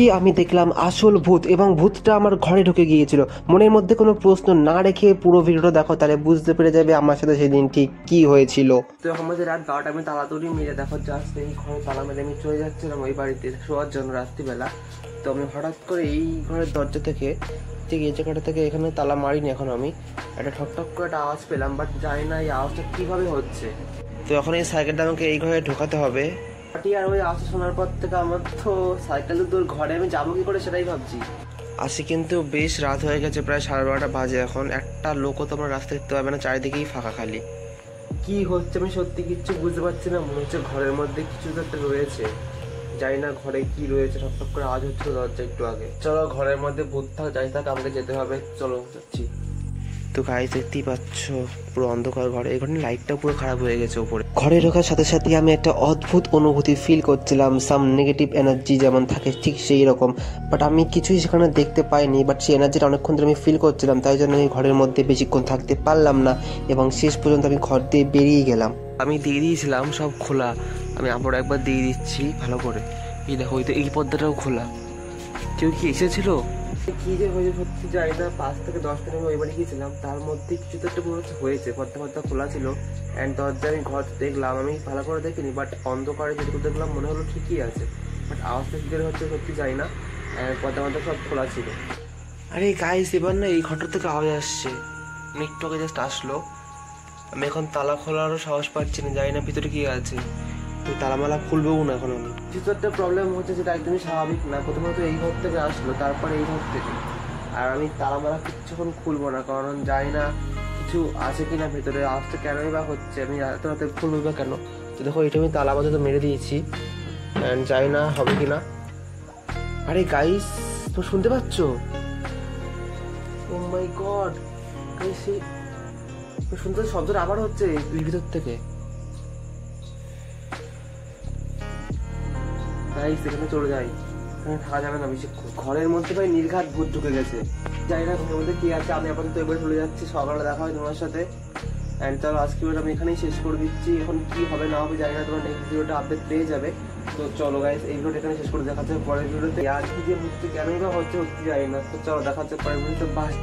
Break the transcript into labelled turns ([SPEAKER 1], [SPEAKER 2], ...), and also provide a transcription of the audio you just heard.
[SPEAKER 1] কি আমি দেখলাম আসল ভূত, এবং ভূতটা আমার ঘরে ঢুকে গিয়েছিল। মনের মধ্যে কোনো প্রশ্ন না রেখে পুরো ভিডিওটা দেখো, তাহলে বুঝতে পেরে যাবে আমার সাথে সেদিন ঠিক কি হয়েছিল। তো এখন আমাদের রাত 12টা, আমি তাড়াতাড়ি মেরে দেখো জাস্ট এই ঘরে তালা মেরে আমি চলে যাচ্ছিলাম ওই বাড়িতে শোয়ার জন্য রাত্রিবেলা। তো আমি হঠাৎ করে এই ঘরের দরজা থেকে, ঠিক এই জায়গাটা থেকে, এখানে তালা মারিনি এখন, আমি একটা ঠকঠক করে একটা আওয়াজ পেলাম, বাট জানি না এই আওয়াজটা কীভাবে হচ্ছে। তো এখন এই সাইকেলটা আমাকে এই ঘরে ঢোকাতে হবে। আর ওই আওয়াজ শোনার পর থেকে আমার তো সাইকেলের দূর ঘরে আমি যাবো কি করে সেটাই ভাবছি। আসি কিন্তু বেশ রাত হয়ে গেছে, প্রায় 12:30 বাজে এখন। একটা লোকও তো আমরা রাস্তা দেখতে পাবে না, চারিদিকেই ফাঁকা খালি। কি হচ্ছে আমি সত্যি কিচ্ছু বুঝতে পারছি না। মনে হচ্ছে ঘরের মধ্যে কিছু তো একটা রয়েছে, জানি না ঘরে কি রয়েছে। ঠক করে আওয়াজ হচ্ছিল দরজা একটু আগে। চলো ঘরের মধ্যে ভূত থাক যাই থাক, আমাকে যেতে হবে, চলো যাচ্ছি। তো গাইস দেখতেই পাচ্ছ পুরো অন্ধকার ঘরে, এখানে লাইটটা পুরো খারাপ হয়ে গেছে উপরে। ঘরে ঢোকার সাথে সাথে আমি একটা অদ্ভুত অনুভূতি ফিল করছিলাম, সাম নেগেটিভ এনার্জি যেমন থাকে ঠিক সেই রকম। বাট আমি কিছুই সেখানে দেখতে পাইনি, বাট সেই এনার্জিটা অনেকক্ষণ ধরে আমি ফিল করছিলাম, তাই জন্য আমি ঘরের মধ্যে বেশিক্ষণ থাকতে পারলাম না, এবং শেষ পর্যন্ত আমি ঘর দিয়ে বেরিয়ে গেলাম। আমি দিয়ে দিয়েছিলাম সব খোলা, আমি আবার একবার দিয়ে দিচ্ছি ভালো করে। এই দেখো ওই তো এই পর্দাটাও খোলা। কেউ কি এসেছিল? কি যে হয়েছে সত্যি জানি না। 5 থেকে 10 দিন আমি ওই বাড়ি গিয়েছিলাম, তার মধ্যে কিছু তো একটা মনে হচ্ছে হয়েছে। পর্দা খোলা ছিল অ্যান্ড দরজা আমি ঘর দেখলাম, আমি ভালো করে দেখিনি, বাট অন্ধকারে যেটুকু দেখলাম মনে হলো ঠিকই আছে, বাট আওয়াজটা কি করে হচ্ছে সত্যি জানি না। পর্দা সব খোলা ছিল। আরে গাইস এবার না এই ঘরটার থেকে আওয়াজ আসছে, একটু আগে জাস্ট আসলো। আমি এখন তালা খোলারও সাহস পাচ্ছি না, জানি না ভিতরে কি আছে। তুই তালামালা খুলবেও না এখন। আমি কিছু একটা প্রবলেম হচ্ছে যেটা একদমই স্বাভাবিক না। প্রথমত এই ঘর থেকে আসলো, তারপরে এই ঘর থেকে। আর আমি তালামালা কিছুক্ষণ খুলবো না, কারণ জানি না কিছু আছে কিনা ভেতরে। আওয়াজটা কেনই বা হচ্ছে, আমি এত রাতে খুলবো বা কেন। তো দেখো এটা আমি তালা বাঁধা তো মেরে দিয়েছি, অ্যান্ড জানি না হবে কিনা। আরে গাইস তো শুনতে পাচ্ছ? ও মাই গড গাইস, শুনতে শব্দটা আবার হচ্ছে ভিতর থেকে। সেখানে চলে যাই, এখানে থাকা যাবে না বেশিক্ষণ। ঘরের মধ্যে ভাই নির্ঘাত ভূত ঢুকে গেছে, জানি না ঘরের মধ্যে কি আছে। আমি আপাতত এবারে চলে যাচ্ছি, সকালে দেখা হয় তোমার সাথে। অ্যান্ড চলো আজকে ভিডিওটা আমি এখানেই শেষ করে দিচ্ছি। এখন কি হবে না হবে জানি না, তোমার নেক্সট ভিডিওটা আপডেট পেয়ে যাবে। তো চলো গাইস এই ভিডিওটা এখানে শেষ করে দেখা হচ্ছে পরের ভিডিওতে। আর কি যে হচ্ছে কেনই বা হচ্ছে জানি না। তো চলো দেখা হচ্ছে পরের ভিডিওতে, বাই।